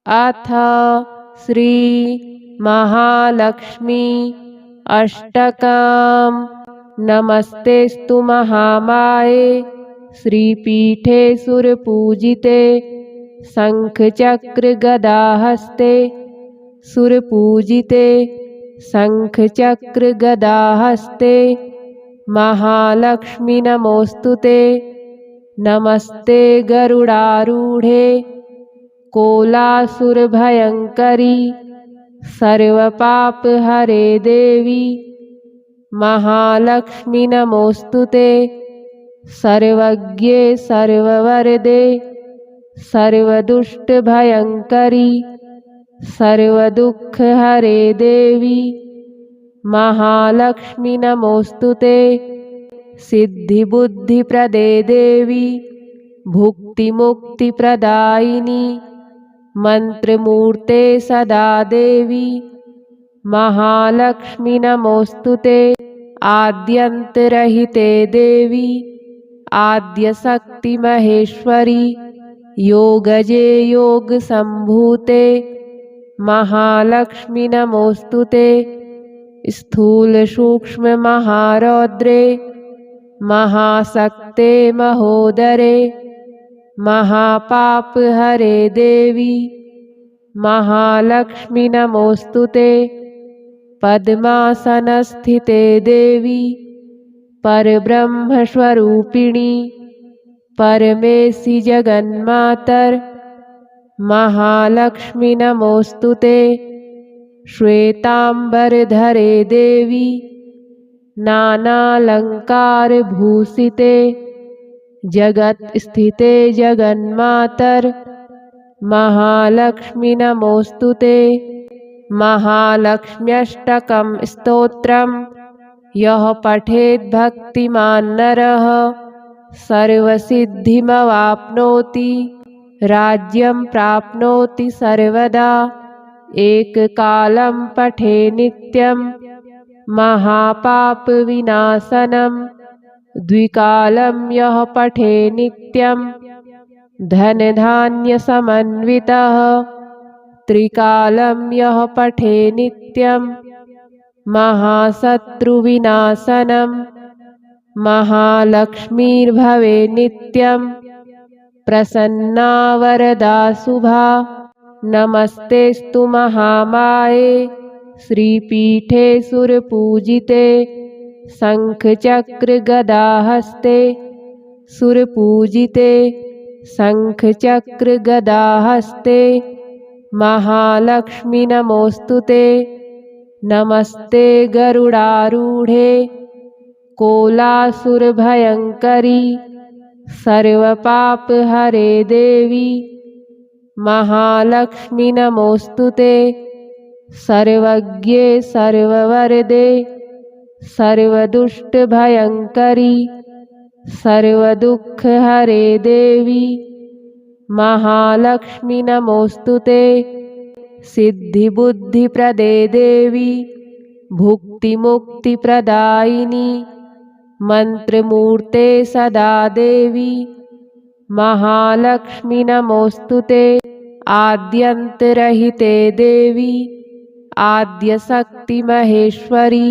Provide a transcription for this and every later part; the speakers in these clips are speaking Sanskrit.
अथ श्री महालक्ष्मी अष्टकम्। नमस्तेस्तु महामाये श्रीपीठे सुरपूजिते शङ्खचक्रगदाहस्ते सुरपूजिते शङ्खचक्रगदाहस्ते महालक्ष्मी नमोऽस्तुते। नमस्ते गरुडारूढे कोलासुरभयङ्करी सर्वपापहरे देवी महालक्ष्मी नमोऽस्तुते। सर्वज्ञे सर्ववरदे सर्वदुष्टभयङ्करी सर्वदुःखहरे देवी महालक्ष्मी नमोऽस्तुते। सिद्धिबुद्धिप्रदे देवी भुक्तिमुक्तिप्रदायिनी मंत्रमूर्ते सदा देवी महालक्ष्मी नमोऽस्तुते। आद्यन्तरहिते देवी आद्यशक्ति महेश्वरी योगजे योगसम्भूते महालक्ष्मी नमोऽस्तुते। स्थूल सूक्ष्म महारौद्रे महाशक्ते महोदरे महापापहरे देवी महालक्ष्मी नमोऽस्तुते। पद्मासनस्थिते देवी परब्रह्मस्वरूपिणी परमेशि जगन्मातर महालक्ष्मी नमोऽस्तुते। श्वेतांबरधरे देवी नानालंकारभूषिते जगत स्थिते जगन्मातर महालक्ष्मी नमोऽस्तुते। महालक्ष्म्यष्टकं स्तोत्रम् यः पठेत् भक्तिमान् नरः सर्वसिद्धिमवाप्नोति राज्यं प्राप्नोति सर्वदा। एककालं पठे नित्यं महापापविनाशनं द्विकालं यः पठे नित्यं धनधान्यसमन्वितः त्रिकालं यः पठे नित्यं महाशत्रुविनाशनं महालक्ष्मीर्भवे नित्यं प्रसन्ना वरदा शुभा। नमस्तेस्तु महामाये श्रीपीठे सुरपूजिते शङ्खचक्रगदाहस्ते सुरपूजिते शङ्खचक्रगदाहस्ते महालक्ष्मी नमोऽस्तुते। नमस्ते गरुडारूढे कोलासुरभयङ्करी सर्वपापहरे देवी महालक्ष्मी नमोऽस्तुते। सर्वज्ञे सर्ववरदे सर्वदुष्टभयङ्करी सर्वदुःखहरे देवी महालक्ष्मी नमोऽस्तुते। सिद्धिबुद्धिप्रदे देवी भुक्तिमुक्तिप्रदायिनी मंत्रमूर्ते सदा देवी महालक्ष्मी नमोऽस्तुते। आद्यन्तरहिते देवी आद्यशक्ति महेश्वरी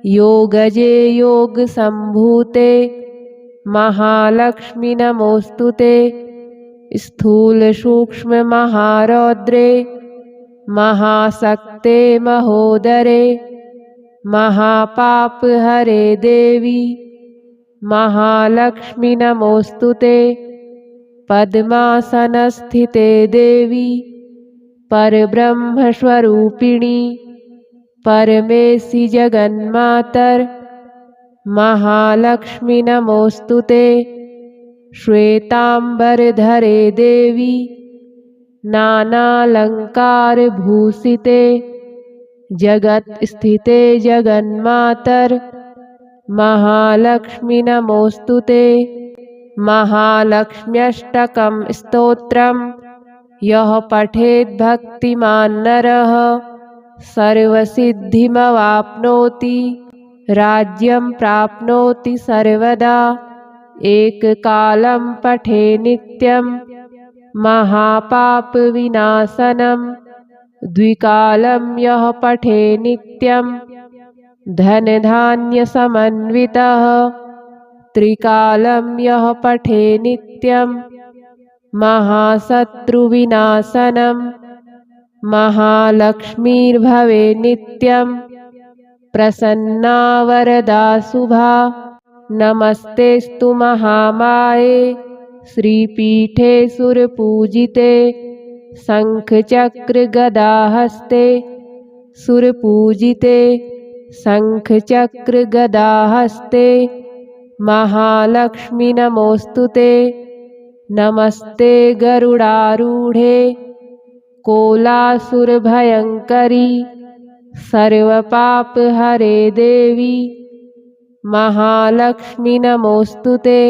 योगजे योगसम्भूते महालक्ष्मी नमोऽस्तुते। स्थूल सूक्ष्म महारौद्रे महाशक्ते महोदरे महापापहरे देवी महालक्ष्मी नमोऽस्तुते। पद्मासनस्थिते देवी परब्रह्मस्वरूपिणी परमेशि जगन्मातर महालक्ष्मी नमोऽस्तुते। श्वेतांबरधरे देवी नानालंकारभूषिते जगत स्थिते जगन्मातर महालक्ष्मी नमोऽस्तुते। महालक्ष्म्यष्टकं स्तोत्रम् यः पठेत् भक्तिमान् नरः सर्वसिद्धिमवाप्नोति राज्यं प्राप्नोति सर्वदा। एककालं पठे नित्यं महापापविनाशनं द्विकालं यः पठे नित्यं धनधान्यसमन्वितः त्रिकालं यः पठे नित्यं महाशत्रुविनाशनं महालक्ष्मीर्भवे नित्यं प्रसन्ना वरदा शुभा। नमस्तेस्तु महामाये श्रीपीठे सुरपूजिते शङ्खचक्रगदाहस्ते सुरपूजिते शङ्खचक्रगदाहस्ते महालक्ष्मी नमोऽस्तुते। नमस्ते गरुडारूढे कोलासुरभयङ्करी सर्वपापहरे देवी महालक्ष्मी नमोऽस्तुते।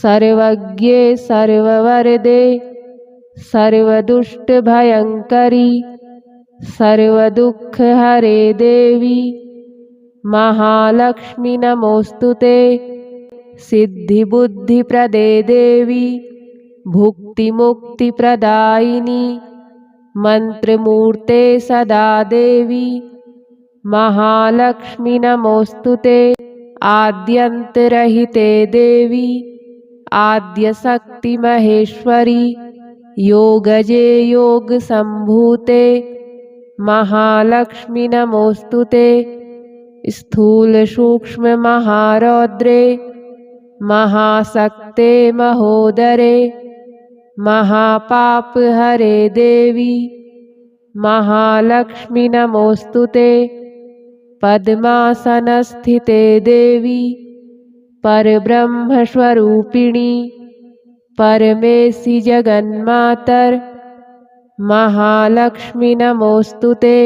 सर्वज्ञे सर्ववरदे सर्वदुष्टभयङ्करी सर्वदुःखहरे देवी महालक्ष्मी नमोऽस्तुते। सिद्धिबुद्धिप्रदे देवी भुक्तिमुक्तिप्रदायिनी मन्त्रमूर्ते सदा देवी महालक्ष्मी नमोऽस्तुते। आद्यन्तरहिते देवी आद्यशक्तिमहेश्वरी योगजे योगसम्भूते महालक्ष्मी नमोऽस्तुते। स्थूलसूक्ष्ममहारौद्रे महाशक्ते महोदरे महापापहरे देवी महालक्ष्मी नमोऽस्तुते। पद्मासनस्थिते देवी परब्रह्मस्वरूपिणी परमेशि जगन्मातर महालक्ष्मी नमोऽस्तुते।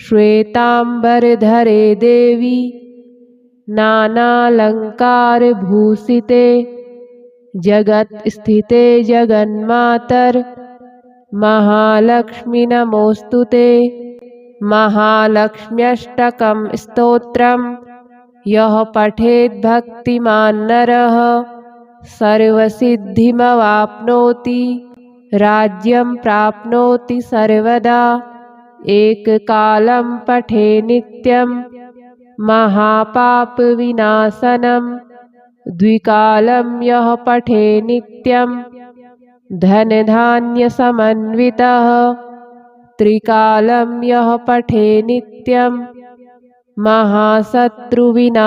श्वेताम्बरधरे देवी नानालङ्कारभूषिते जगत्स्थिते जगन्मातर महालक्ष्मी नमोऽस्तुते। महालक्ष्म्यष्टकं स्तोत्रं यः पठेत् भक्तिमान् नरः सर्वसिद्धिमवाप्नोति राज्यं प्राप्नोति सर्वदा। एककालं पठे नित्यं महापापविनाशनं द्विकालं यः पठे नित्यं धनधान्यसमन्वितः त्रिकालं यः पठे नित्यं महाशत्रुविनाशनं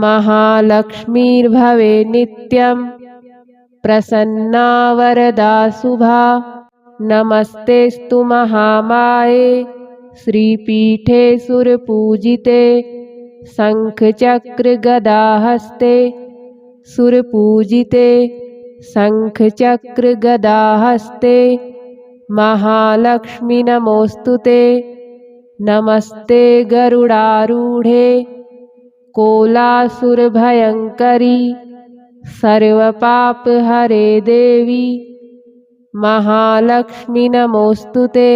महालक्ष्मीर्भवे नित्यं प्रसन्ना वरदा शुभा। नमस्तेस्तु महामाये श्रीपीठे सुरपूजिते शङ्खचक्रगदाहस्ते सुरपूजिते शङ्खचक्रगदाहस्ते महालक्ष्मी नमोऽस्तुते। नमस्ते गरुडारूढे कोलासुरभयङ्करी सर्वपापहरे देवी महालक्ष्मी नमोऽस्तुते।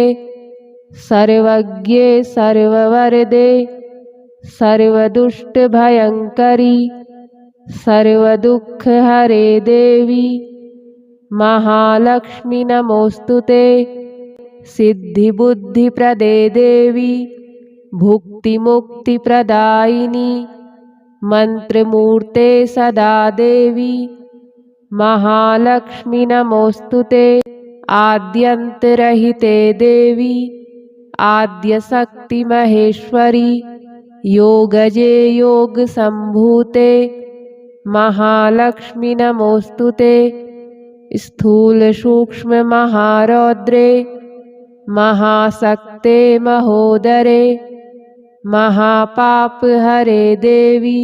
सर्वज्ञे सर्ववरदे सर्वदुष्टभयङ्करी सर्वदुःखहरे देवी महालक्ष्मी नमोऽस्तुते। सिद्धिबुद्धिप्रदे देवी भुक्तिमुक्तिप्रदायिनी मन्त्रमूर्ते सदा देवी महालक्ष्मी नमोऽस्तुते। आद्यन्तरहिते देवी आद्यशक्तिमहेश्वरी योगजे योगसम्भूते महालक्ष्मी नमोऽस्तुते। स्थूलसूक्ष्ममहारौद्रे महाशक्ते महोदरे महापापहरे देवी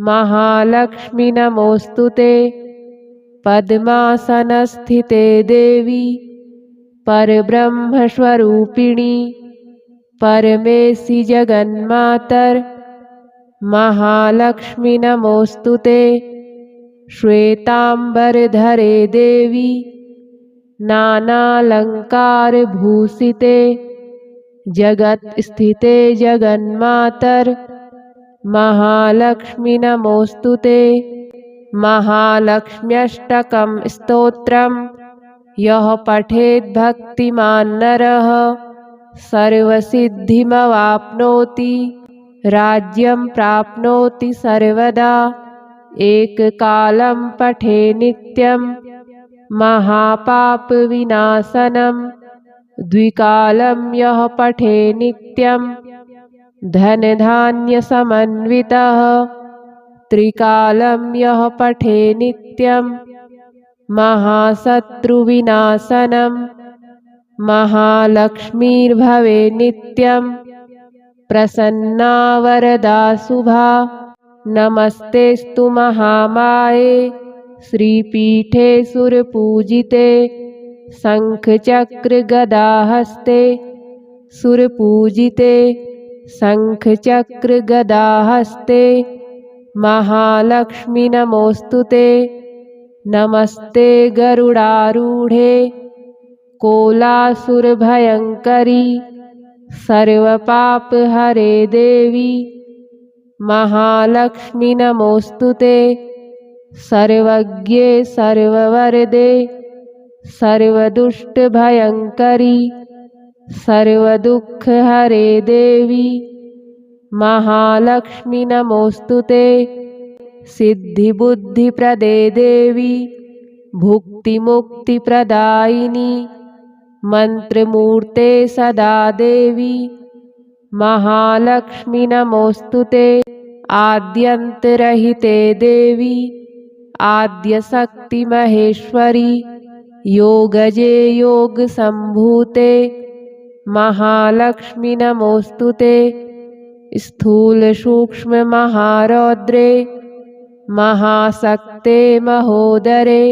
महालक्ष्मी नमोऽस्तुते। पद्मासनस्थिते देवी परब्रह्मस्वरूपिणी परमेशि जगन्मातर महालक्ष्मी नमोऽस्तुते। श्वेताम्बरधरे देवी नानालङ्कारभूषिते जगत्स्थिते जगन्मातर महालक्ष्मी नमोऽस्तुते। महालक्ष्म्यष्टकं स्तोत्रम् यः पठेद्भक्तिमान् नरः सर्वसिद्धिमवाप्नोति राज्यं प्राप्नोति सर्वदा। एककालं पठे नित्यं महापापविनाशनं द्विकालं यः पठे नित्यं धनधान्यसमन्वितः त्रिकालं यः पठे नित्यं महाशत्रुविनाशनं महालक्ष्मीर्भवे नित्यं प्रसन्ना वरदा शुभा। नमस्तेस्तु महामाये श्रीपीठे सुरपूजिते शङ्खचक्रगदाहस्ते सुरपूजिते शङ्खचक्रगदाहस्ते महालक्ष्मी नमोऽस्तुते। नमस्ते गरुडारूढे कोलासुरभयङ्करी सर्वपापहरे देवी महालक्ष्मी नमोऽस्तुते। सर्वज्ञे सर्ववरदे सर्वदुष्टभयङ्करी सर्वदुःखहरे देवी महालक्ष्मी नमोऽस्तुते। सिद्धिबुद्धिप्रदे देवी भुक्तिमुक्तिप्रदायिनी मन्त्रमूर्ते सदा देवी महालक्ष्मी नमोऽस्तुते। आद्यन्तरहिते देवी आद्यशक्तिमहेश्वरी योगजे योगसम्भूते महालक्ष्मी नमोऽस्तुते। स्थूलसूक्ष्ममहारौद्रे महाशक्ते महोदरे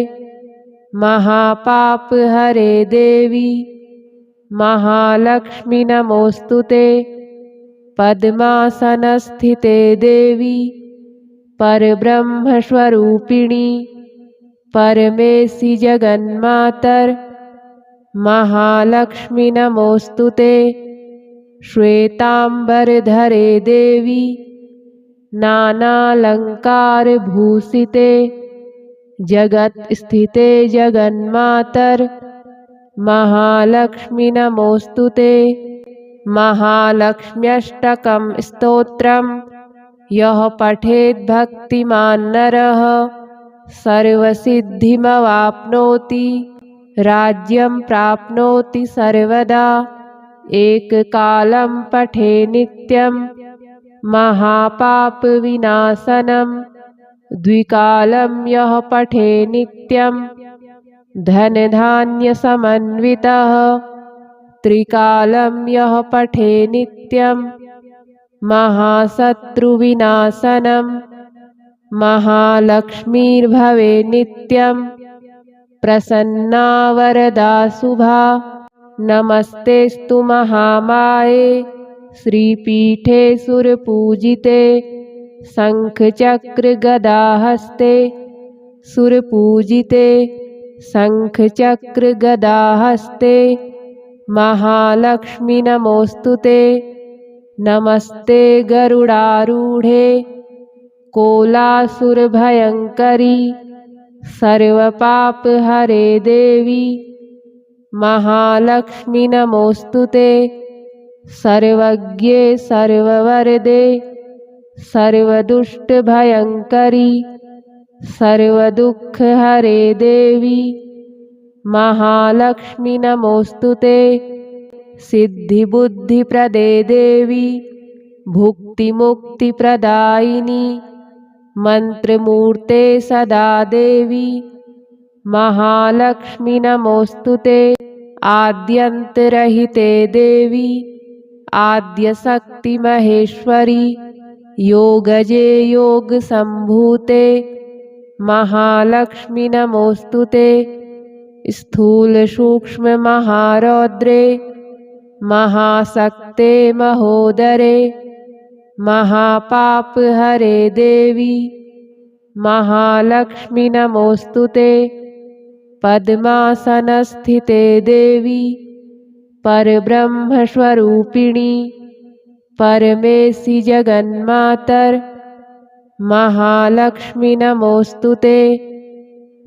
महापापहरे देवी महालक्ष्मी नमोऽस्तुते। पद्मासनस्थिते देवी परब्रह्मस्वरूपिणी परमेशि जगन्मातर महालक्ष्मी नमोऽस्तुते। श्वेताम्बरधरे देवी नानालङ्कारभूषिते जगत्स्थिते जगन्मातर महालक्ष्मी नमोऽस्तुते। महालक्ष्म्यष्टकं स्तोत्रम् यः पठेद्भक्तिमान् नरः सर्वसिद्धिमवाप्नोति राज्यं प्राप्नोति सर्वदा। एककालं पठे नित्यं महापापविनाशनं द्विकालं यः पठे नित्यं धनधान्यसमन्वितः त्रिकालं यः पठे नित्यं महाशत्रुविनाशनं महालक्ष्मीर्भवे नित्यं प्रसन्ना वरदा शुभा। नमस्तेस्तु महामाये श्रीपीठे सुरपूजिते शङ्खचक्रगदाहस्ते सुरपूजिते शङ्खचक्रगदाहस्ते महालक्ष्मी नमोऽस्तुते। नमस्ते गरुडारूढे कोलासुरभयङ्करी सर्वपापहरे देवी महालक्ष्मी नमोऽस्तुते। सर्वज्ञे सर्ववरदे सर्वदुष्टभयङ्करी सर्वदुःखहरे देवी महालक्ष्मी नमोऽस्तुते। सिद्धिबुद्धिप्रदे देवी भुक्तिमुक्तिप्रदायिनी मन्त्रमूर्ते सदा देवी महालक्ष्मी नमोऽस्तुते। आद्यन्तरहिते देवी आद्यशक्तिमहेश्वरी योगजे योगसम्भूते महालक्ष्मी नमोऽस्तुते। स्थूलसूक्ष्ममहारौद्रे महाशक्ते महोदरे महापापहरे देवी महालक्ष्मी नमोऽस्तुते। पद्मासनस्थिते देवी परब्रह्मस्वरूपिणी परमेशि जगन्मातर महालक्ष्मी नमोस्तुते।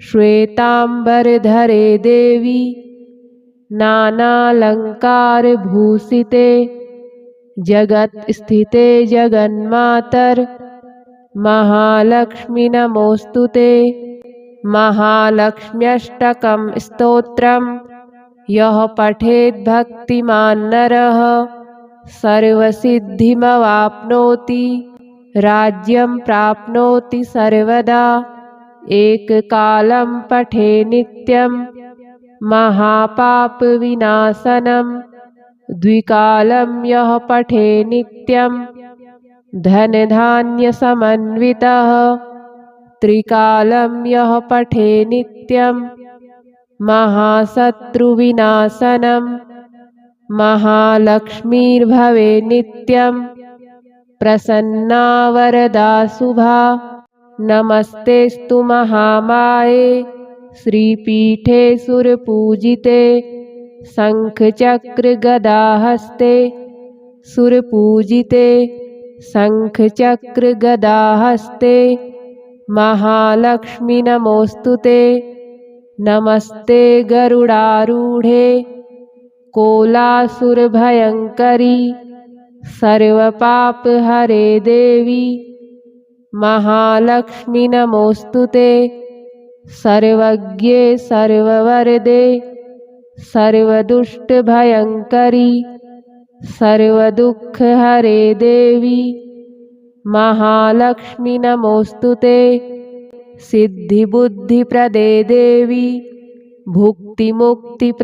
श्वेतांबरधरे देवी नानालंकारभूषिते जगत्स्थिते जगन्मातर महालक्ष्मी नमोस्तुते। महालक्ष्म्यष्टकं स्तोत्रम् यः पठेत् भक्तिमान् नरः सर्वसिद्धिमवाप्नोति राज्यं प्राप्नोति सर्वदा। एककालं पठे नित्यं महापापविनाशनं द्विकालं यः पठे नित्यं धनधान्यसमन्वितः त्रिकालं यः पठे नित्यं महाशत्रुविनाशनं महालक्ष्मीर्भवे नित्यं प्रसन्ना वरदा शुभा। नमस्तेस्तु महामाये श्रीपीठे सुरपूजिते शङ्खचक्रगदाहस्ते सुरपूजिते शङ्खचक्रगदाहस्ते महालक्ष्मी नमोस्तुते। नमस्ते गरुडारूढे कोलासुरभयङ्करी सर्वपापहरे देवी महालक्ष्मी नमोस्तुते। सर्वज्ञे सर्ववरदे सर्वदुष्टभयङ्करी सर्वदुःखहरे देवी महालक्ष्मी नमोस्तुते। सिद्धिबुद्धिप्रदे देवी भुक्तिमुक्तिप्रदायिनी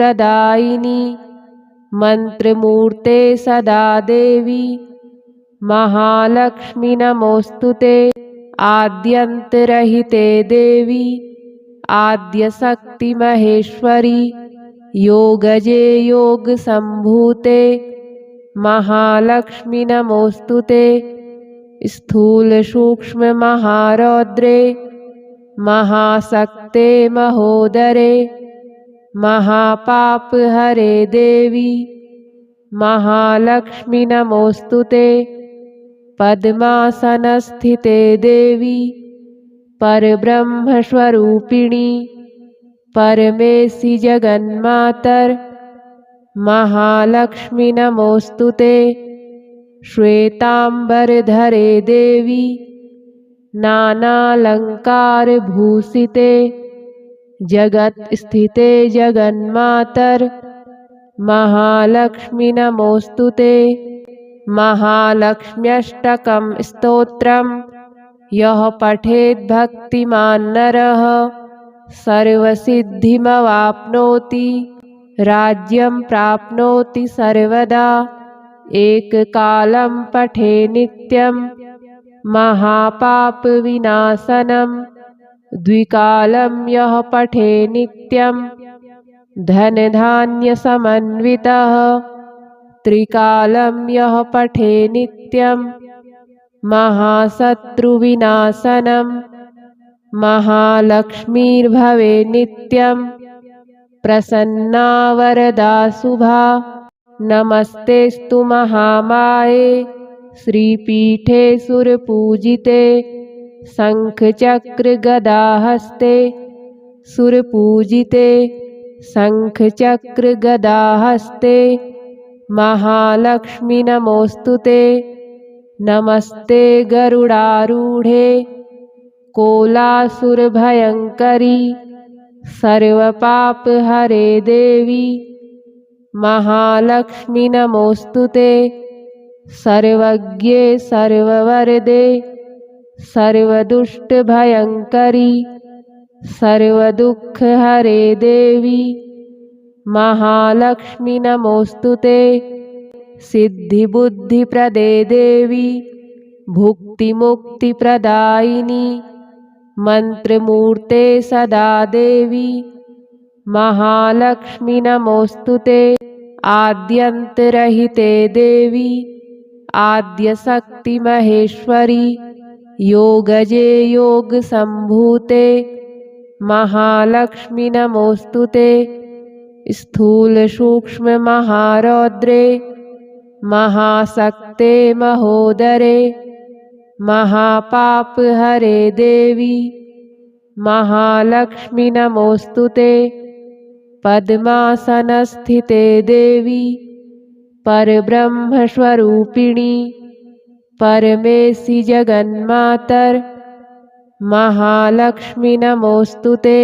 मंत्रमूर्ते सदा देवी महालक्ष्मी नमोस्तुते। आद्यन्तरहिते देवी आद्यशक्ति महेश्वरी योगजे योगसम्भूते महालक्ष्मी नमोस्तुते। स्थूल सूक्ष्म महारौद्रे महाशक्ते महोदरे महापापहरे देवी महालक्ष्मी नमोस्तुते। पद्मासनस्थिते देवी परब्रह्मस्वरूपिणी परमेशि जगन्मातर महालक्ष्मी नमोस्तुते। श्वेतांबरधरे देवी नानालंकारभूषिते जगत्स्थिते जगन्मातर महालक्ष्मी नमोस्तुते। महालक्ष्म्यष्टकं स्तोत्रम् यः पठेत् भक्तिमान् नरः सर्वसिद्धिमवाप्नोति राज्यं प्राप्नोति सर्वदा। एककालं पठे नित्यं महापापविनाशनं द्विकालं यः पठे नित्यं धनधान्यसमन्वितः त्रिकालं यः पठे नित्यं महाशत्रुविनाशनं महालक्ष्मीर्भवे नित्यं प्रसन्ना वरदा शुभा। नमस्तेस्तु महामाये श्रीपीठे सुरपूजिते शङ्खचक्रगदाहस्ते सुरपूजिते शङ्खचक्रगदाहस्ते महालक्ष्मी नमोस्तुते। नमस्ते गरुडारूढे कोलासुरभयङ्करी सर्वपापहरे देवी महालक्ष्मी नमोस्तुते। सर्वज्ञे सर्ववरदे सर्वदुष्टभयङ्करी सर्वदुःखहरे देवी महालक्ष्मी नमोस्तुते। सिद्धिबुद्धिप्रदे देवी भुक्तिमुक्तिप्रदायिनी मंत्रमूर्ते सदा देवी महालक्ष्मी नमोस्तुते। आद्यन्तरहिते देवी आद्यशक्ति महेश्वरी योगजे योगसम्भूते महालक्ष्मी नमोस्तुते। स्थूल सूक्ष्म महारौद्रे महाशक्ते महोदरे महापापहरे देवी महालक्ष्मी नमोस्तुते। पद्मासनस्थिते देवी परब्रह्मस्वरूपिणी परमेशि जगन्मातर महालक्ष्मी नमोस्तुते।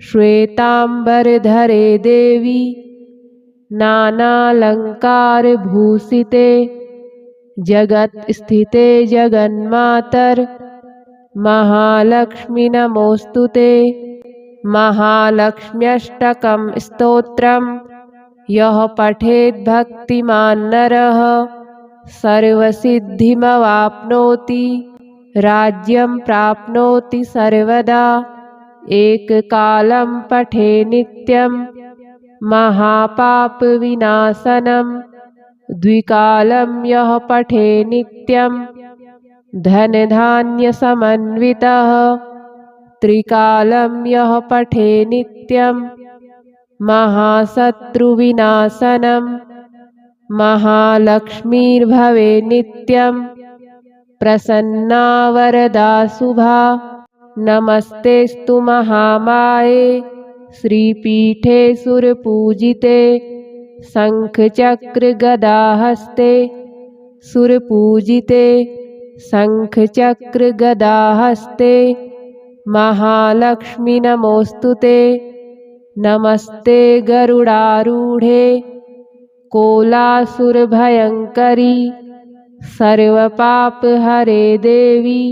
श्वेतांबरधरे देवी नानालंकारभूषिते जगत स्थिते जगन्मातर महालक्ष्मी नमोस्तुते। महालक्ष्म्यष्टकं स्तोत्रम् यः पठेत् भक्तिमान् नरः सर्वसिद्धिमवाप्नोति राज्यं प्राप्नोति सर्वदा। एककालं पठे नित्यं महापापविनाशनं द्विकालं यः पठे नित्यं धनधान्यसमन्वितः त्रिकालं यः पठे नित्यं महाशत्रुविनाशनं महालक्ष्मीर्भवे नित्यं प्रसन्ना वरदा शुभा। नमस्तेस्तु महामाये श्रीपीठे सुरपूजिते शङ्खचक्रगदाहस्ते सुरपूजिते शङ्खचक्रगदाहस्ते महालक्ष्मी नमोस्तुते। नमस्ते गरुडारूढे कोलासुरभयङ्करी सर्वपापहरे देवी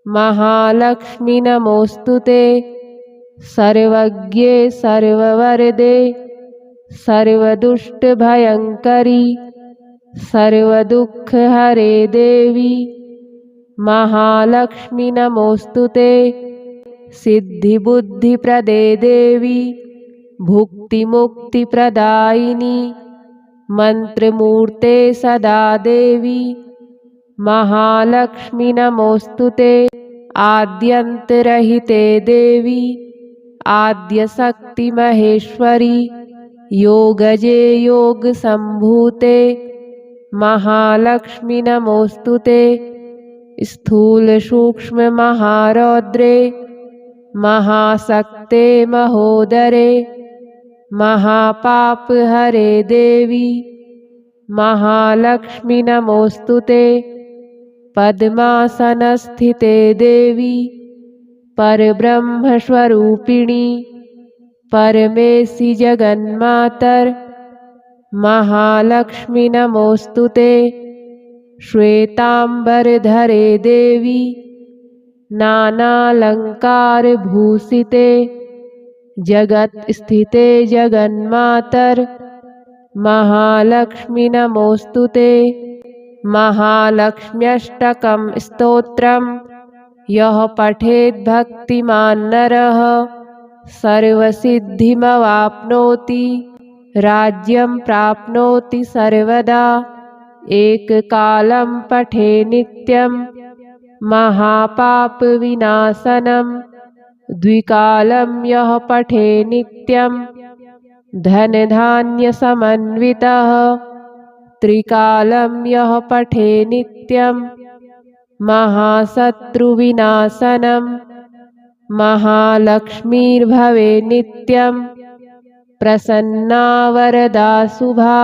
महालक्ष्मी नमोस्तुते। सर्वज्ञे सर्ववरदे सर्वदुष्टभयङ्करी सर्वदुःखहरे देवी महालक्ष्मी नमोस्तुते। सिद्धिबुद्धिप्रदे देवी भुक्तिमुक्तिप्रदायिनी मन्त्रमूर्ते सदा देवी महालक्ष्मी नमोस्तुते। आद्यन्तरहिते देवी आद्यशक्तिमहेश्वरी योगजे योगसम्भूते महालक्ष्मी नमोस्तुते। स्थूलसूक्ष्ममहारौद्रे महाशक्ते महोदरे महापापहरे देवी महालक्ष्मी नमोस्तुते। पद्मासनस्थिते देवी परब्रह्मस्वरूपिणी परमेशि जगन्मातर महालक्ष्मी नमोस्तुते। श्वेतांबरधरे देवी नानालंकारभूषिते जगत स्थिते जगन्मातर महालक्ष्मी नमोस्तुते। महालक्ष्म्यष्टकं स्तोत्रम् यः पठेत् भक्तिमान् नरः सर्वसिद्धिमवाप्नोति राज्यं प्राप्नोति सर्वदा। एककालं पठे नित्यं महापापविनाशनं द्विकालं यः पठे नित्यं धनधान्यसमन्वितः त्रिकालं यः पठे नित्यं महाशत्रुविनाशनं महालक्ष्मीर्भवे नित्यं प्रसन्ना वरदा शुभा।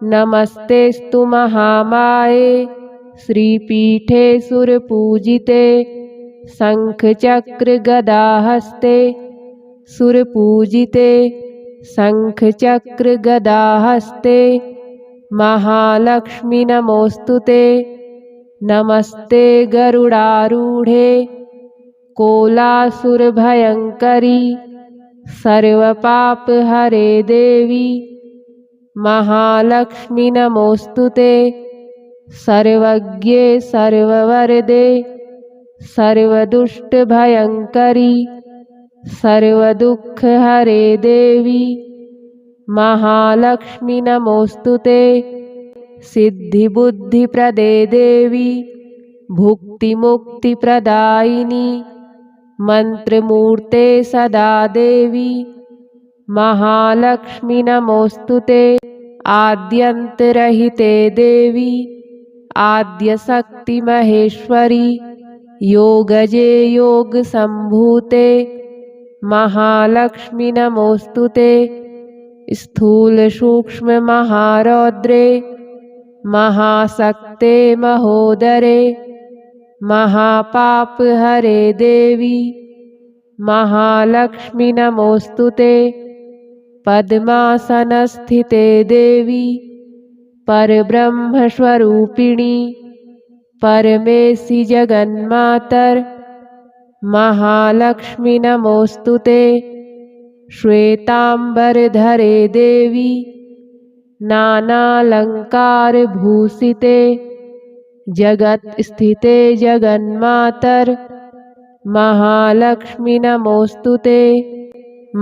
नमस्तेस्तु महामाये श्रीपीठे सुरपूजिते शङ्खचक्रगदाहस्ते सुरपूजिते शङ्खचक्रगदाहस्ते महालक्ष्मी नमोस्तुते। नमस्ते गरुडारूढे कोलासुरभयङ्करी सर्वपापहरे देवी महालक्ष्मी नमोस्तुते। सर्वज्ञे सर्ववरदे सर्वदुष्टभयङ्करी सर्वदुःखहरे देवी महालक्ष्मी नमोस्तुते। सिद्धिबुद्धिप्रदे देवी भुक्तिमुक्तिप्रदायिनी मन्त्रमूर्ते सदा देवी महालक्ष्मी नमोस्तुते। आद्यन्तरहिते देवी आद्यशक्तिमहेश्वरि योगजे योगसम्भूते महालक्ष्मी नमोऽस्तुते। स्थूलसूक्ष्ममहारौद्रे महाशक्ते महोदरे महापापहरे देवी महालक्ष्मी नमोऽस्तुते। पद्मासनस्थिते देवी परब्रह्मस्वरूपिणी परमेशि जगन्मातर महालक्ष्मी नमोऽस्तुते। श्वेतांबरधरे देवी नानालंकारभूषिते जगत स्थिते जगन्मातर महालक्ष्मी नमोऽस्तुते।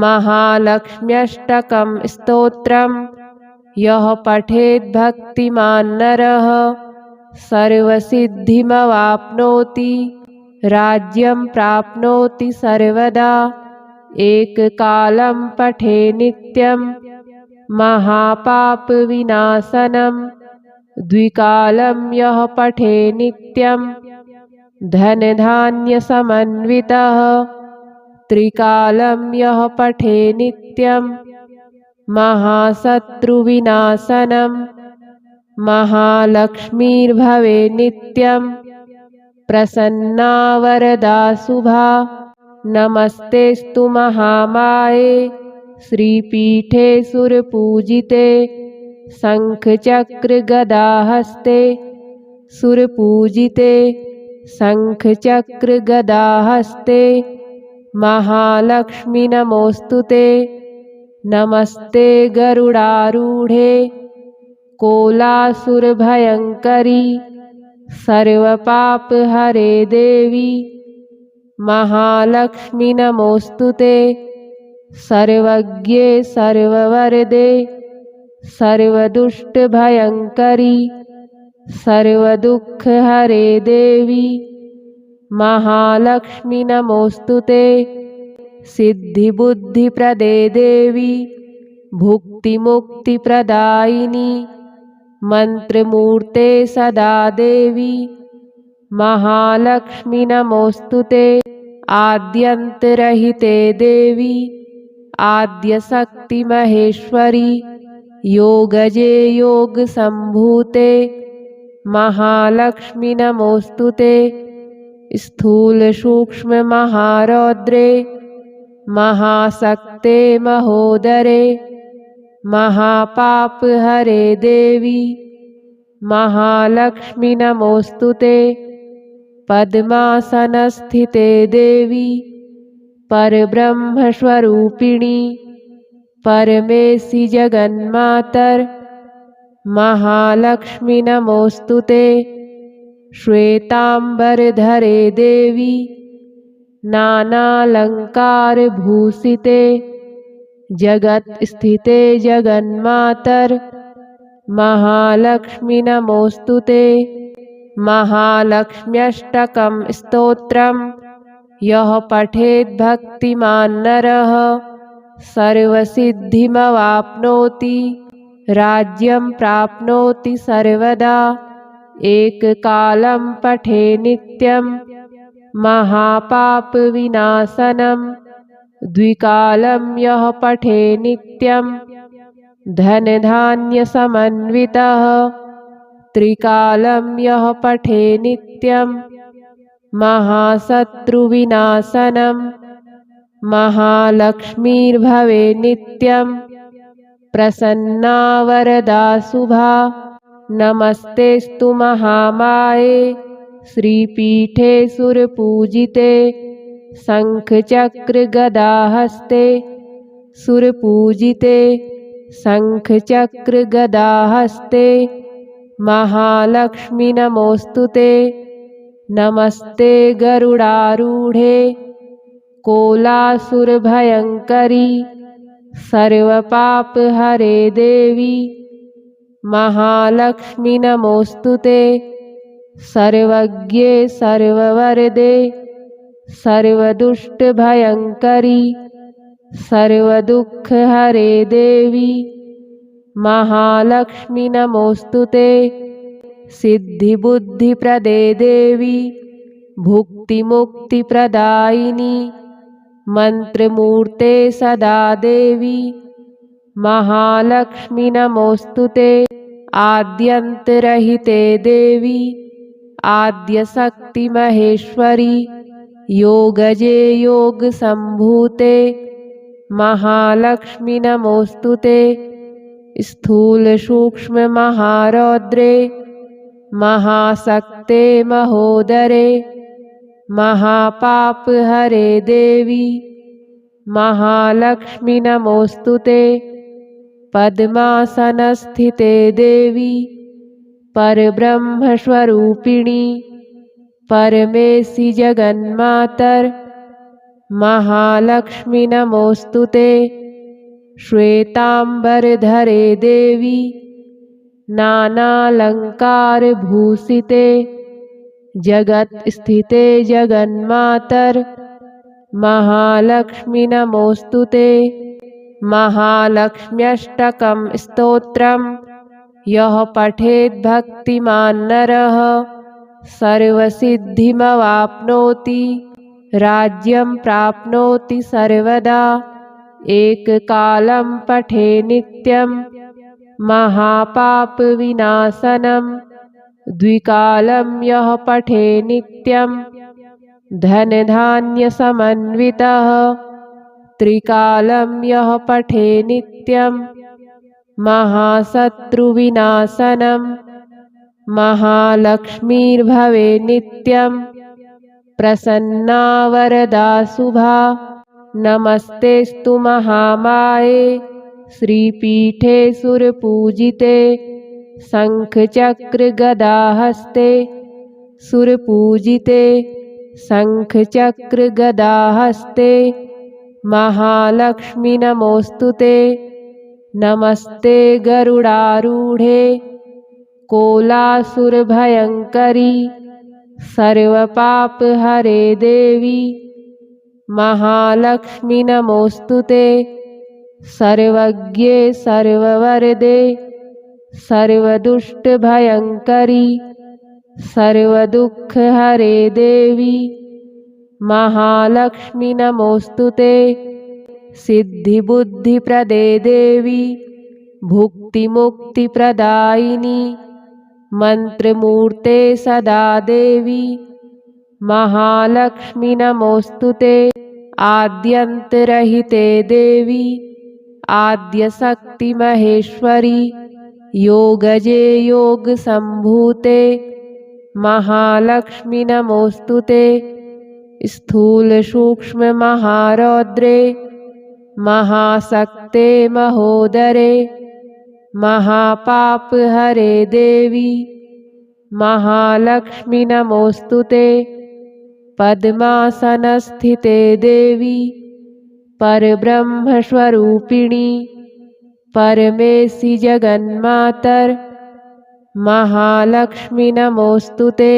महालक्ष्म्यष्टकं स्तोत्रम् यः पठेत् भक्तिमान् नरः सर्वसिद्धिमवाप्नोति राज्यं प्राप्नोति सर्वदा। एककालं पठे नित्यं महापापविनाशनं द्विकालं यः पठे नित्यं धनधान्यसमन्वितः त्रिकालं यः पठे नित्यं महाशत्रुविनाशनं महालक्ष्मीर्भवे नित्यं प्रसन्ना वरदा शुभा। नमस्तेस्तु महामाये श्रीपीठे सुरपूजिते शङ्खचक्रगदाहस्ते सुरपूजिते शङ्खचक्रगदाहस्ते महालक्ष्मी नमोऽस्तुते। नमस्ते गरुडारूढे कोलासुरभयङ्करी सर्वपापहरे देवी महालक्ष्मी नमोऽस्तुते। सर्वज्ञे सर्ववरदे सर्वदुष्टभयङ्करी सर्वदुःखहरे देवी महालक्ष्मी नमोऽस्तुते। सिद्धिबुद्धिप्रदे देवी भुक्तिमुक्तिप्रदायिनी मन्त्रमूर्ते सदा देवी महालक्ष्मी नमोऽस्तुते। आद्यन्तरहिते देवी आद्यशक्तिमहेश्वरि योगजे योगसम्भूते महालक्ष्मी नमोऽस्तुते। स्थूलसूक्ष्ममहारौद्रे महाशक्ते महोदरे महापापहरे देवी महालक्ष्मी नमोऽस्तुते। पद्मासनस्थिते देवी परब्रह्मस्वरूपिणी परमेशि जगन्मातर महालक्ष्मी नमोऽस्तुते। श्वेतांबरधरे देवी नानालंकारभूषिते जगत स्थिते जगन्मातर महालक्ष्मी नमोऽस्तुते। महालक्ष्म्यष्टकं स्तोत्रम् यः पठेत् भक्तिमान् नरः सर्वसिद्धिमवाप्नोति राज्यं प्राप्नोति सर्वदा। एककालं पठे नित्यं महापापविनाशनं द्विकालं यः पठे नित्यं धनधान्यसमन्वितः त्रिकालं यः पठे नित्यं महाशत्रुविनाशनं महालक्ष्मीर्भवे नित्यं प्रसन्ना वरदा शुभा। नमस्तेस्तु महामाये श्रीपीठे सुरपूजिते शङ्खचक्रगदाहस्ते सुरपूजिते शङ्खचक्रगदाहस्ते महालक्ष्मी नमोऽस्तुते। नमस्ते गरुडारूढे कोलासुरभयङ्करी सर्वपापहरे देवी महालक्ष्मी नमोऽस्तुते। सर्वज्ञे सर्ववरदे सर्वदुष्टभयङ्करी सर्वदुःखहरे देवी महालक्ष्मी नमोऽस्तुते। सिद्धिबुद्धिप्रदे देवी भुक्तिमुक्तिप्रदायिनी मन्त्रमूर्ते सदा देवी महालक्ष्मी नमोऽस्तुते। आद्यन्तरहिते देवी आद्यशक्तिमहेश्वरी योगजे योगसम्भूते महालक्ष्मी नमोऽस्तुते। स्थूलसूक्ष्ममहारौद्रे महाशक्ते महोदरे महापापहरे देवी महालक्ष्मी नमोऽस्तुते। पद्मासनस्थिते देवी परब्रह्मस्वरूपिणी परमेशि जगन्मातर महालक्ष्मी नमोऽस्तुते। श्वेताम्बरधरे देवी नानालङ्कारभूषिते जगत्स्थिते जगन्मातर महालक्ष्मी नमोऽस्तुते। महालक्ष्म्यष्टकं स्तोत्रं यः पठेत् भक्तिमान् नरः सर्वसिद्धिमवाप्नोति राज्यं प्राप्नोति सर्वदा। एककालं पठे नित्यं महापापविनाशनं द्विकालं यः पठे नित्यं धनधान्यसमन्वितः त्रिकालं यः पठे नित्यं महाशत्रुविनाशनं महालक्ष्मीर्भवे नित्यं प्रसन्ना वरदा शुभा। नमस्तेस्तु महामाये श्रीपीठे सुरपूजिते शङ्खचक्रगदाहस्ते सुरपूजिते शङ्खचक्रगदाहस्ते महालक्ष्मी नमोऽस्तुते। नमस्ते गरुडारूढे कोलासुरभयङ्करी सर्वपापहरे देवी महालक्ष्मी नमोऽस्तुते। सर्वज्ञे सर्ववरदे सर्वदुष्टभयङ्करी सर्वदुःखहरे देवी महालक्ष्मी नमोऽस्तुते। सिद्धिबुद्धिप्रदे देवी भुक्तिमुक्तिप्रदायिनी मन्त्रमूर्ते सदा देवी महालक्ष्मी नमोऽस्तुते। आद्यन्तरहिते देवी आद्यशक्तिमहेश्वरी योगजे योगसम्भूते महालक्ष्मी नमोऽस्तुते। स्थूलसूक्ष्ममहारौद्रे महाशक्ते महोदरे महापापहरे देवी महालक्ष्मी नमोऽस्तुते। पद्मासनस्थिते देवी परब्रह्मस्वरूपिणी परमेशि जगन्मातर महालक्ष्मी नमोऽस्तुते।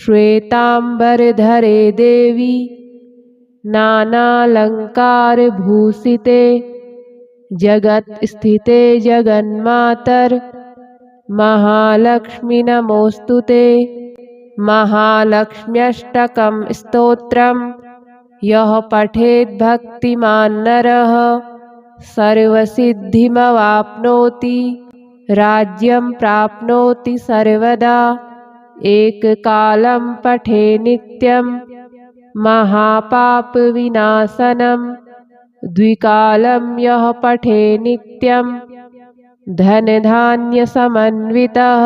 श्वेताम्बरधरे देवी नानालङ्कारभूषिते जगत्स्थिते जगन्मातर महालक्ष्मी नमोऽस्तुते। महालक्ष्म्यष्टकं स्तोत्रं यः पठेत् भक्तिमान् नरः सर्वसिद्धिमवाप्नोति राज्यं प्राप्नोति सर्वदा। एककालं पठे नित्यं महापापविनाशनं द्विकालं यः पठे नित्यं धनधान्यसमन्वितः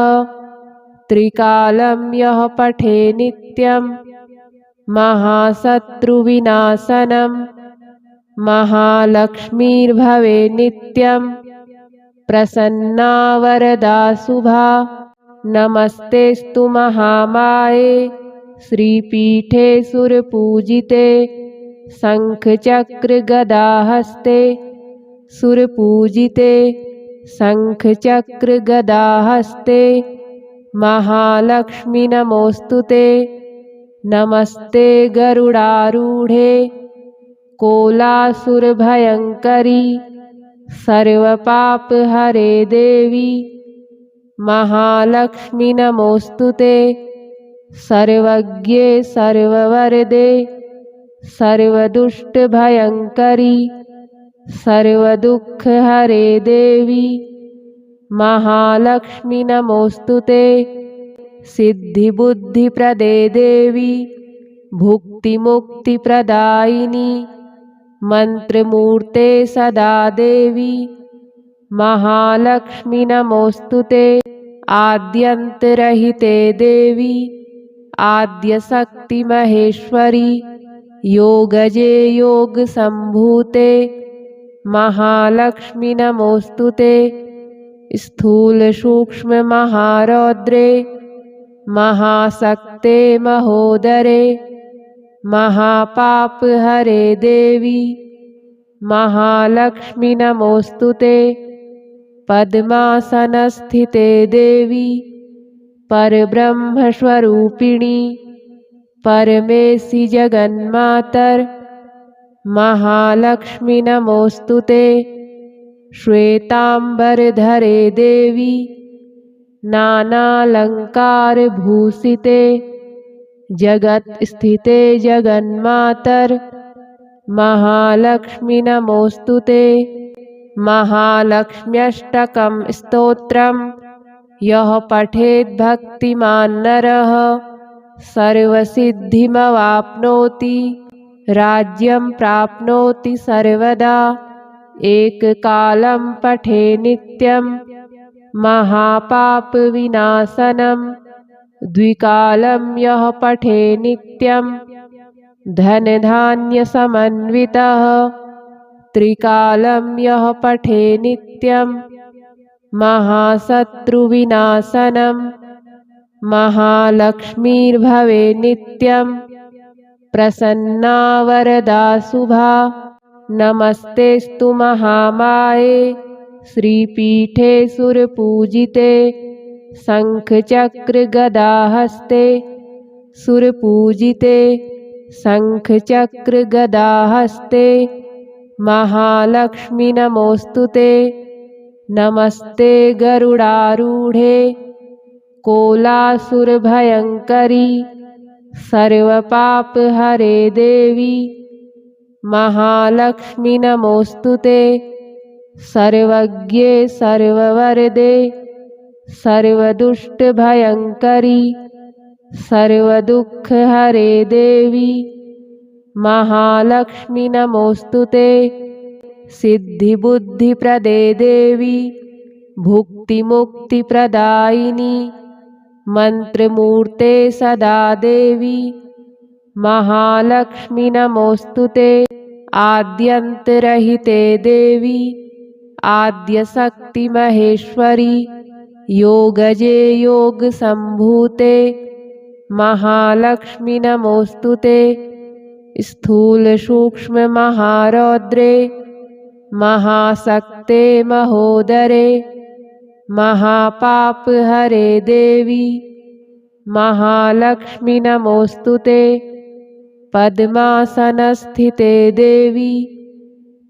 त्रिकालं यः पठे नित्यं महाशत्रुविनाशनं महालक्ष्मीर्भवे नित्यं प्रसन्ना वरदा शुभा। नमस्तेस्तु महामाये श्रीपीठे सुरपूजिते शङ्खचक्रगदाहस्ते सुरपूजिते शङ्खचक्रगदाहस्ते महालक्ष्मी नमोऽस्तुते। नमस्ते गरुडारूढे कोलासुरभयङ्करी सर्वपापहरे देवी महालक्ष्मी नमोस्तुते। सर्वज्ञे सर्ववरदे सर्वदुष्टभयङ्करी सर्वदुःखहरे देवी महालक्ष्मी नमोस्तुते। सिद्धिबुद्धिप्रदे देवी भुक्तिमुक्तिप्रदायिनी मन्त्रमूर्ते सदा देवी महालक्ष्मी नमोस्तुते। आद्यन्तरहिते देवी आद्यशक्तिमहेश्वरी योगजे योगसम्भूते महालक्ष्मी नमोस्तुते। स्थूलसूक्ष्ममहारौद्रे महाशक्ते महोदरे महापापहरे देवी महालक्ष्मी नमोस्तुते। पद्मासनस्थिते देवी परब्रह्मस्वरूपिणी परमेशि जगन्मातर महालक्ष्मी नमोस्तुते। श्वेतांबरधरे देवी नानालंकारभूषिते जगत स्थिते जगन्मातर महालक्ष्मी नमोस्तुते। महालक्ष्म्यष्टकं स्तोत्रम् यः पठेत् भक्तिमान् नरः सर्वसिद्धिमवाप्नोति राज्यं प्राप्नोति सर्वदा। एककालं पठे नित्यं महापापविनाशनं द्विकालं यः पठे नित्यं धनधान्यसमन्वितः त्रिकालं यः पठे नित्यं महाशत्रुविनाशनं महालक्ष्मीर्भवे नित्यं प्रसन्ना वरदा शुभा। नमस्तेस्तु महामाये श्रीपीठे सुरपूजिते शङ्खचक्रगदाहस्ते सुरपूजिते शङ्खचक्रगदाहस्ते महालक्ष्मी नमोस्तुते। नमस्ते गरुडारूढे कोलासुरभयङ्करी सर्वपापहरे देवी महालक्ष्मी नमोस्तुते। सर्वज्ञे सर्ववरदे सर्वदुष्टभयङ्करी सर्वदुःखहरे देवी महालक्ष्मी नमोस्तुते। सिद्धिबुद्धिप्रदे देवी भुक्तिमुक्तिप्रदायिनी मन्त्रमूर्ते सदा देवी महालक्ष्मी नमोस्तुते। आद्यन्तरहिते देवी आद्यशक्तिमहेश्वरी योगजे योगसम्भूते महालक्ष्मी नमोस्तुते। स्थूलसूक्ष्ममहारौद्रे महाशक्ते महोदरे महापापहरे देवी महालक्ष्मी नमोस्तुते। पद्मासनस्थिते देवी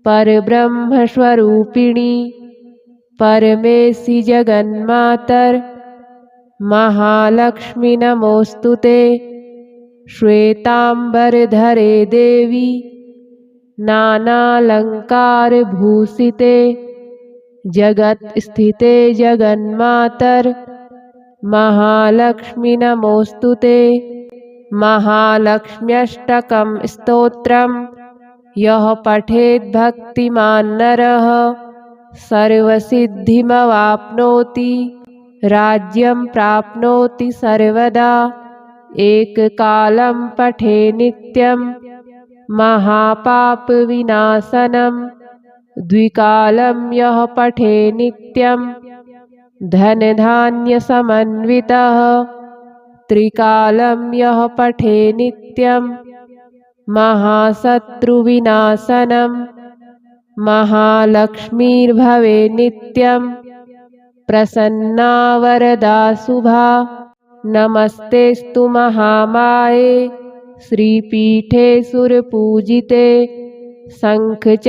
परब्रह्मस्वरूपिणी परमेशि जगन्मातर महालक्ष्मी नमोस्तुते। श्वेतांबरधरे देवी नानालंकारभूषिते जगत स्थिते जगन्मातर महालक्ष्मी नमोस्तुते। महालक्ष्म्यष्टकं स्तोत्रम् यः पठेत् भक्तिमान् नरः सर्वसिद्धिमवाप्नोति राज्यं प्राप्नोति सर्वदा। एककालं पठे नित्यं महापापविनाशनं द्विकालं यः पठे नित्यं धनधान्यसमन्वितः त्रिकालं यः पठे नित्यं महाशत्रुविनाशनं महालक्ष्मीर्भवे नित्यं प्रसन्ना वरदा शुभा। नमस्तेस्तु महामाये श्रीपीठे सुरपूजिते शङ्खचक्रगदाहस्ते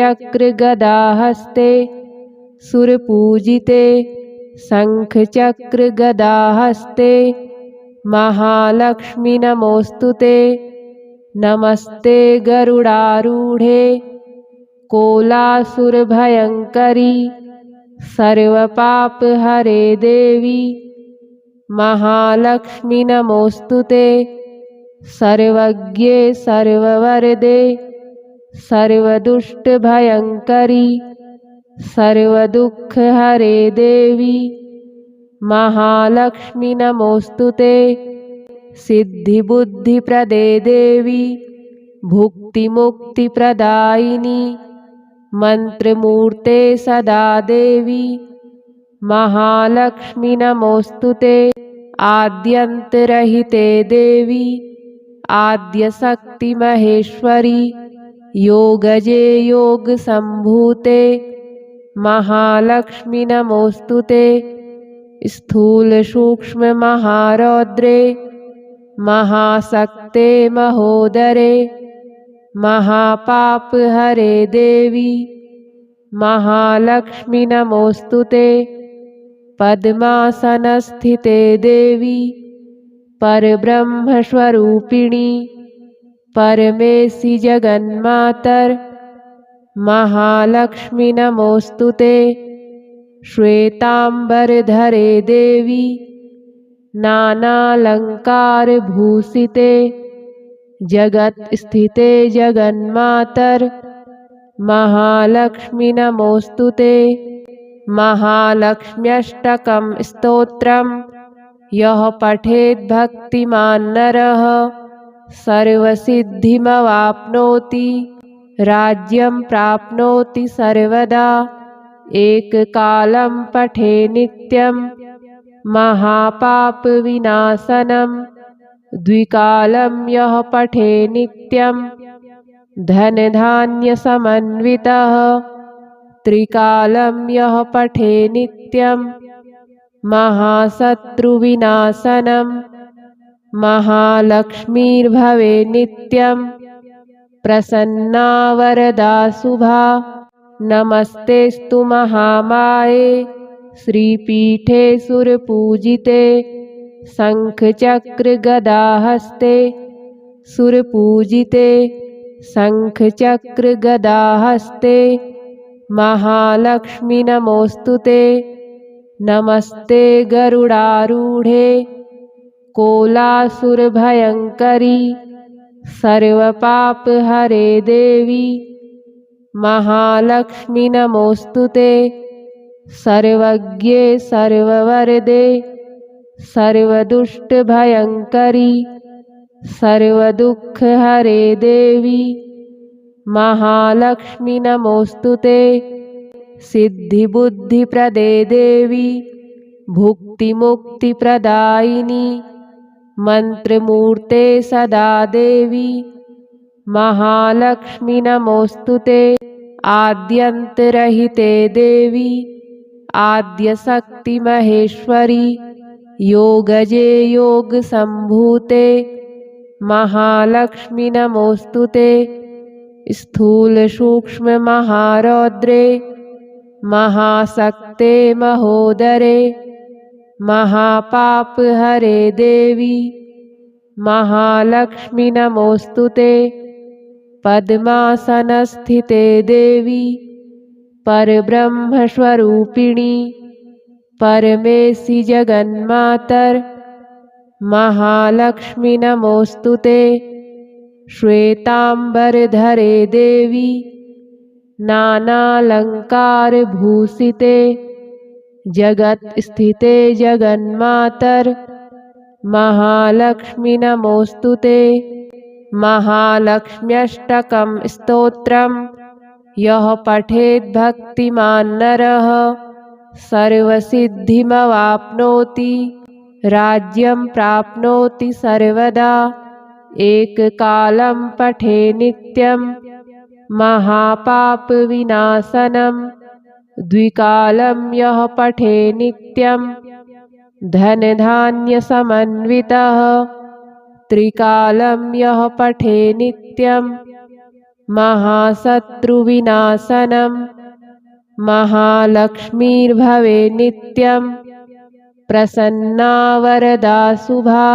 सुरपूजिते शङ्खचक्रगदाहस्ते महालक्ष्मी नमोऽस्तुते। नमस्ते गरुडारूढे कोलासुरभयङ्करी सर्वपापहरे देवी महालक्ष्मी नमोऽस्तुते। सर्वज्ञे सर्ववरदे सर्वदुष्टभयङ्करी सर्वदुःखहरे देवी महालक्ष्मी नमोऽस्तुते। सिद्धिबुद्धिप्रदे देवी भुक्तिमुक्तिप्रदायिनी मन्त्रमूर्ते सदा देवी महालक्ष्मी नमोऽस्तुते। आद्यन्तरहिते देवी आद्यशक्तिमहेश्वरी योगजे योगसम्भूते महालक्ष्मी नमोऽस्तुते। स्थूलसूक्ष्ममहारौद्रे महाशक्ते महोदरे महापापहरे देवी महालक्ष्मी नमोऽस्तुते। पद्मासनस्थिते देवी परब्रह्मस्वरूपिणी परमेशि जगन्मातर महालक्ष्मी नमोऽस्तुते। श्वेताम्बरधरे देवी नानालङ्कारभूषिते जगत्स्थिते जगन्मातर महालक्ष्मी नमोऽस्तुते। महालक्ष्म्यष्टकं स्तोत्रं यः पठेत् भक्तिमान् नरः सर्वसिद्धिमवाप्नोति राज्यं प्राप्नोति सर्वदा। एककालं पठे नित्यं महापापविनाशनं द्विकालं यः पठे नित्यं धनधान्यसमन्वितः त्रिकालं यः पठे नित्यं महाशत्रुविनाशनं महालक्ष्मीर्भवे नित्यं प्रसन्ना वरदा शुभा। नमस्तेस्तु महामाये श्रीपीठे सुरपूजिते शङ्खचक्रगदाहस्ते सुरपूजिते शङ्खचक्रगदाहस्ते महालक्ष्मी नमोऽस्तुते। नमस्ते गरुडारूढे कोलासुरभयङ्करी सर्वपापहरे देवी महालक्ष्मी नमोऽस्तुते। सर्वज्ञे सर्ववरदे सर्वदुष्टभयङ्करी सर्वदुःखहरे देवी महालक्ष्मी नमोऽस्तुते। सिद्धिबुद्धिप्रदे देवी भुक्तिमुक्तिप्रदायिनी मन्त्रमूर्ते सदा देवी महालक्ष्मी नमोऽस्तुते। आद्यन्तरहिते देवी आद्यशक्तिमहेश्वरी योगजे योगसम्भूते महालक्ष्मी नमोऽस्तुते। स्थूलसूक्ष्ममहारौद्रे महाशक्ते महोदरे महापापहरे देवी महालक्ष्मी नमोऽस्तुते। पद्मासनस्थिते देवी परब्रह्मस्वरूपिणी परमेशि जगन्मातर महालक्ष्मी नमोऽस्तुते। श्वेताम्बरधरे देवी नानालङ्कारभूषिते जगत्स्थिते जगन्मातर महालक्ष्मी नमोऽस्तुते। महालक्ष्म्यष्टकं स्तोत्रं यः पठेत् भक्तिमान् नरः सर्वसिद्धिमवाप्नोति राज्यं प्राप्नोति सर्वदा। एककालं पठे नित्यं महापापविनाशनं द्विकालं यः पठे नित्यं धनधान्यसमन्वितः त्रिकालं यः पठे नित्यं महाशत्रुविनाशनं महालक्ष्मीर्भवे नित्यं प्रसन्ना वरदा शुभा।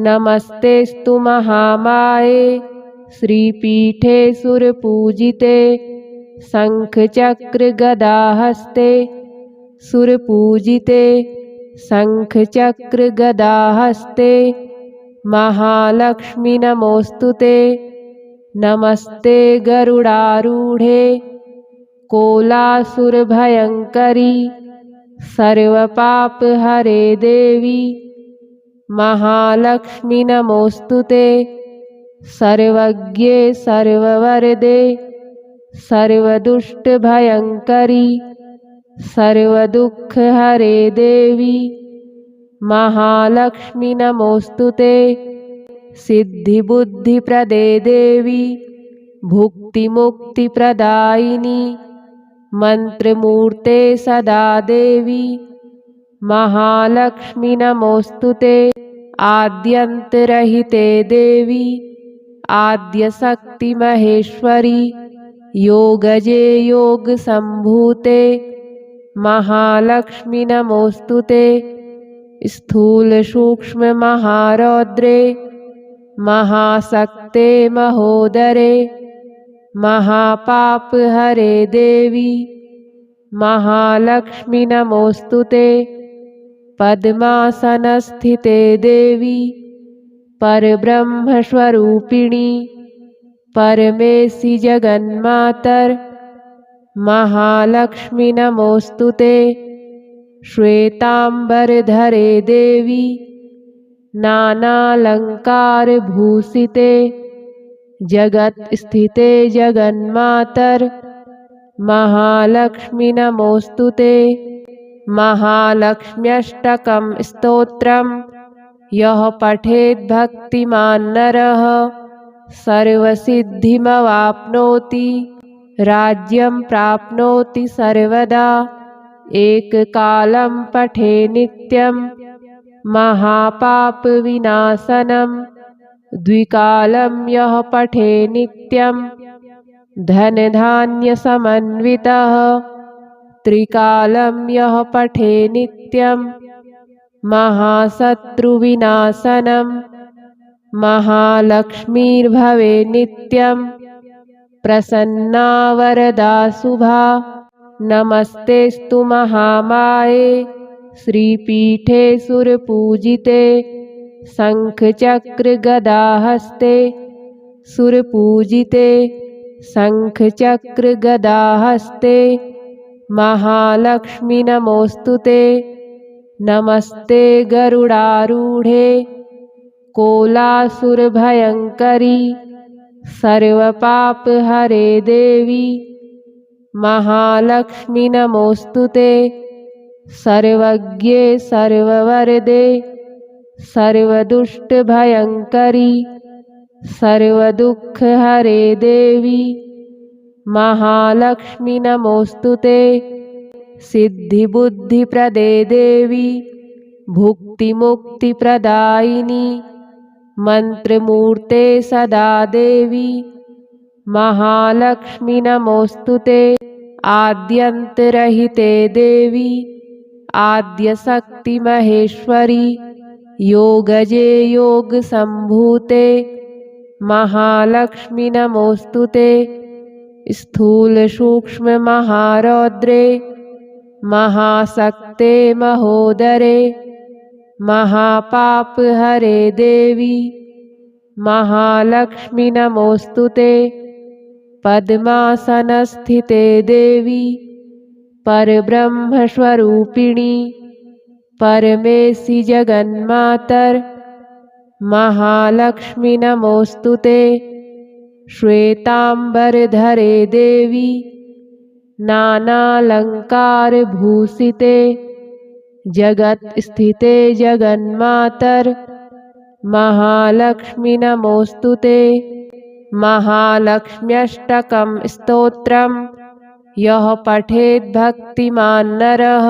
नमस्तेस्तु महामाये श्रीपीठे सुरपूजिते शङ्खचक्रगदाहस्ते सुरपूजिते शङ्खचक्रगदाहस्ते महालक्ष्मी नमोस्तुते। नमस्ते गरुडारूढे कोलासुरभयङ्करी सर्वपापहरे देवी महालक्ष्मी नमोस्तुते। सर्वज्ञे सर्ववरदे सर्वदुष्टभयङ्करी सर्वदुःखहरे देवी महालक्ष्मी नमोस्तुते। सिद्धिबुद्धिप्रदे देवी भुक्तिमुक्तिप्रदायिनी मन्त्रमूर्ते सदा देवी महालक्ष्मी नमोस्तुते। आद्यन्तरहिते देवी आद्यशक्तिमहेश्वरी योगजे योगसम्भूते महालक्ष्मी नमोस्तुते। स्थूलसूक्ष्ममहारौद्रे महाशक्ते महोदरे महापापहरे देवी महालक्ष्मी नमोस्तुते। पद्मासनस्थिते देवी परब्रह्मस्वरूपिणी परमेशि जगन्मातर महालक्ष्मी नमोस्तुते। श्वेतांबरधरे देवी नानालंकारभूषिते जगत स्थिते जगन्मातर महालक्ष्मी नमोस्तुते। महालक्ष्म्यष्टकं स्तोत्रं यः पठेत् भक्तिमान् नरः सर्वसिद्धिमवाप्नोति राज्यं प्राप्नोति सर्वदा। एककालं पठे नित्यं महापापविनाशनं द्विकालं यः पठे नित्यं धनधान्यसमन्वितः त्रिकालं यः पठे नित्यं महाशत्रुविनाशनं महालक्ष्मीर्भवे नित्यं प्रसन्ना वरदा शुभा। नमस्तेस्तु महामाये श्रीपीठे सुरपूजिते शङ्खचक्रगदाहस्ते सुरपूजिते शङ्खचक्रगदाहस्ते महालक्ष्मी नमोस्तुते। नमस्ते गरुडारूढे कोलासुरभयङ्करी सर्वपापहरे देवी महालक्ष्मी नमोस्तुते। सर्वज्ञे सर्ववरदे सर्वदुष्टभयङ्करी सर्वदुःखहरे देवी महालक्ष्मी नमोस्तुते। सिद्धिबुद्धिप्रदे देवी भुक्तिमुक्तिप्रदायिनी मन्त्रमूर्ते सदा देवी महालक्ष्मी नमोस्तुते। आद्यन्तरहिते देवी आद्यशक्तिमहेश्वरी योगजे योगसम्भूते महालक्ष्मी नमोस्तुते। स्थूलसूक्ष्ममहारौद्रे महाशक्ते महोदरे महापापहरे देवी महालक्ष्मी नमोस्तुते। पद्मासनस्थिते देवी परब्रह्मस्वरूपिणी परमेशि जगन्मातर महालक्ष्मी नमोस्तुते। श्वेतांबरधरे देवी नानालंकारभूषिते जगत स्थिते जगन्मातर महालक्ष्मी नमोस्तुते। महालक्ष्म्यष्टकं स्तोत्रं यः पठेत् भक्तिमान् नरः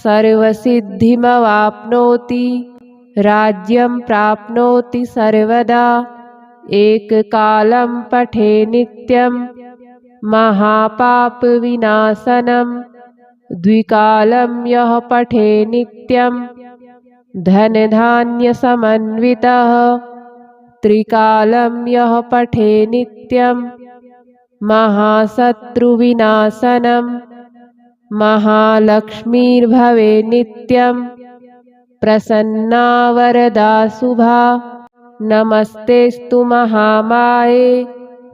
सर्वसिद्धिमवाप्नोति राज्यं प्राप्नोति सर्वदा। एककालं पठे नित्यं महापापविनाशनं द्विकालं यः पठे नित्यं धनधान्यसमन्वितः त्रिकालं यः पठे नित्यं महाशत्रुविनाशनं महालक्ष्मीर्भवे नित्यं प्रसन्ना वरदा शुभा। नमस्तेस्तु महामाये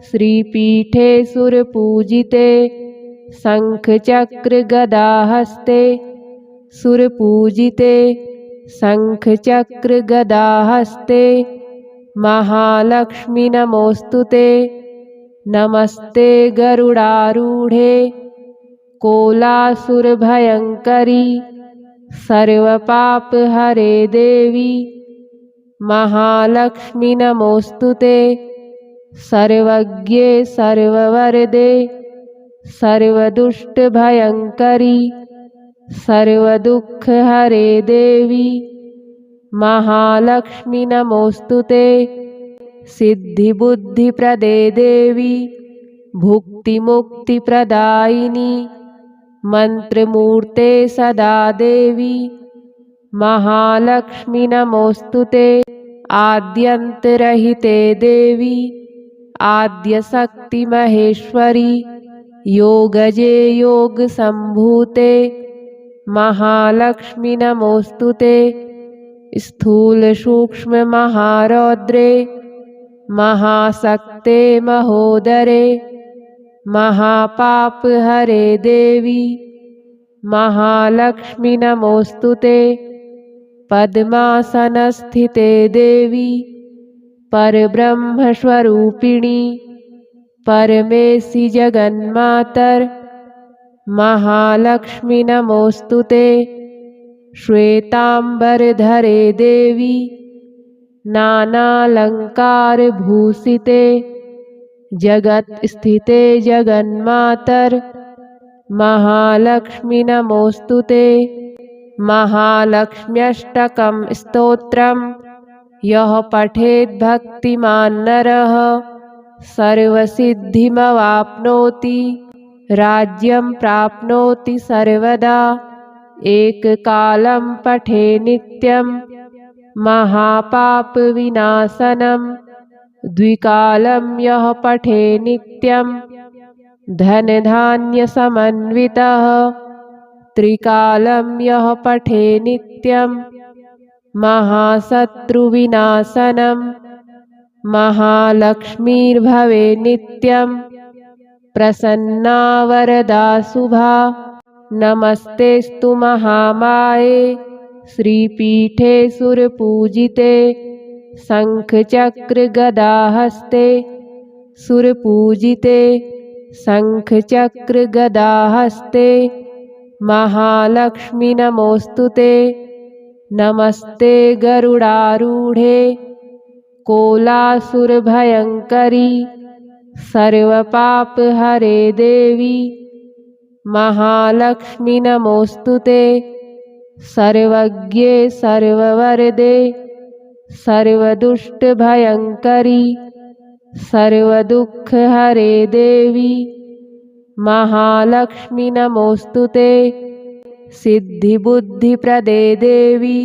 श्रीपीठे सुरपूजिते शङ्खचक्रगदाहस्ते सुरपूजिते शङ्खचक्रगदाहस्ते महालक्ष्मी नमोऽस्तुते। नमस्ते गरुडारूढे कोलासुरभयङ्करी सर्वपापहरे देवी महालक्ष्मी नमोऽस्तुते। सर्वज्ञे सर्ववरदे सर्वदुष्टभयङ्करी सर्वदुःखहरे देवी महालक्ष्मी नमोऽस्तुते। सिद्धिबुद्धिप्रदे देवी भुक्तिमुक्तिप्रदायिनी मन्त्रमूर्ते सदा देवी महालक्ष्मी नमोऽस्तुते। आद्यन्तरहिते देवी आद्यशक्तिमहेश्वरी योगजे योगसम्भूते महालक्ष्मी नमोऽस्तुते। स्थूलसूक्ष्ममहारौद्रे महाशक्ते महोदरे महापापहरे देवी महालक्ष्मी नमोऽस्तुते। पद्मासनस्थिते देवी परब्रह्मस्वरूपिणी परमेशि जगन्मातर महालक्ष्मी नमोऽस्तुते। श्वेताम्बरधरे देवी नानालङ्कारभूषिते जगत्स्थिते जगन्मातर महालक्ष्मी नमोऽस्तुते। महालक्ष्म्यष्टकं स्तोत्रं यः पठेत् भक्तिमान् नरः सर्वसिद्धिमवाप्नोति राज्यं प्राप्नोति सर्वदा। एककालं पठे नित्यं महापापविनाशनं द्विकालं यः पठे नित्यं धनधान्यसमन्वितः त्रिकालं यः पठे नित्यं महाशत्रुविनाशनं महालक्ष्मीर्भवे नित्यं प्रसन्ना वरदा शुभा। नमस्तेस्तु महामाये श्रीपीठे सुरपूजिते शङ्खचक्रगदाहस्ते सुरपूजिते शङ्खचक्रगदाहस्ते महालक्ष्मी नमोऽस्तुते। नमस्ते गरुडारूढे कोलासुरभयङ्करी सर्वपापहरे देवी महालक्ष्मी नमोऽस्तुते। सर्वज्ञे सर्ववरदे सर्वदुष्टभयङ्करी सर्वदुःखहरे देवी महालक्ष्मी नमोऽस्तुते। सिद्धिबुद्धिप्रदे देवी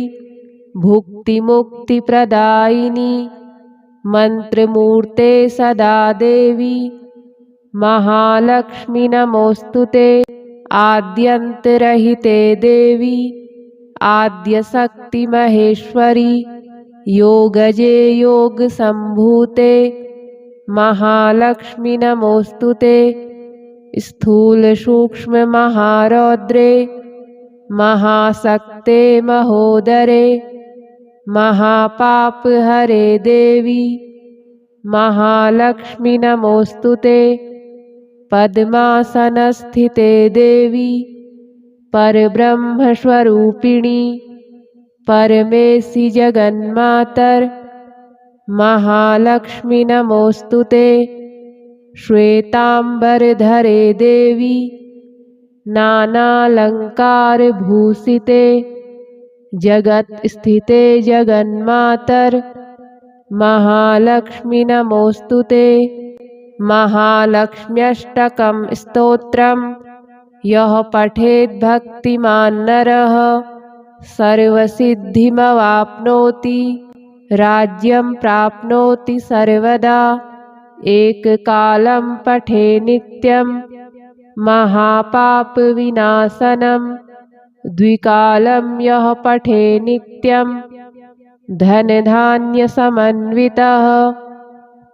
भुक्तिमुक्तिप्रदायिनी मन्त्रमूर्ते सदा देवी महालक्ष्मी नमोऽस्तुते। आद्यन्तरहिते देवी आद्यशक्तिमहेश्वरी योगजे योगसम्भूते महालक्ष्मी नमोऽस्तुते। स्थूलसूक्ष्ममहारौद्रे महाशक्ते महोदरे महापापहरे देवी महालक्ष्मी नमोऽस्तुते। पद्मासनस्थिते देवी परब्रह्मस्वरूपिणी परमेशि जगन्मातर महालक्ष्मी नमोऽस्तुते। श्वेताम्बरधरे देवी नानालङ्कारभूषिते जगत्स्थिते जगन्मातर महालक्ष्मी नमोऽस्तुते। महालक्ष्म्यष्टकं स्तोत्रम् यः पठेद्भक्तिमान् नरः सर्वसिद्धिमवाप्नोति राज्यं प्राप्नोति सर्वदा। एककालं पठे नित्यं महापापविनाशनं द्विकालं यः पठे नित्यं धनधान्यसमन्वितः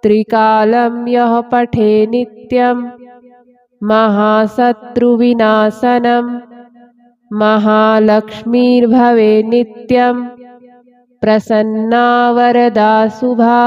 त्रिकालं यः पठे नित्यं महाशत्रुविनाशनं महालक्ष्मीर्भवे नित्यं प्रसन्ना वरदा शुभा।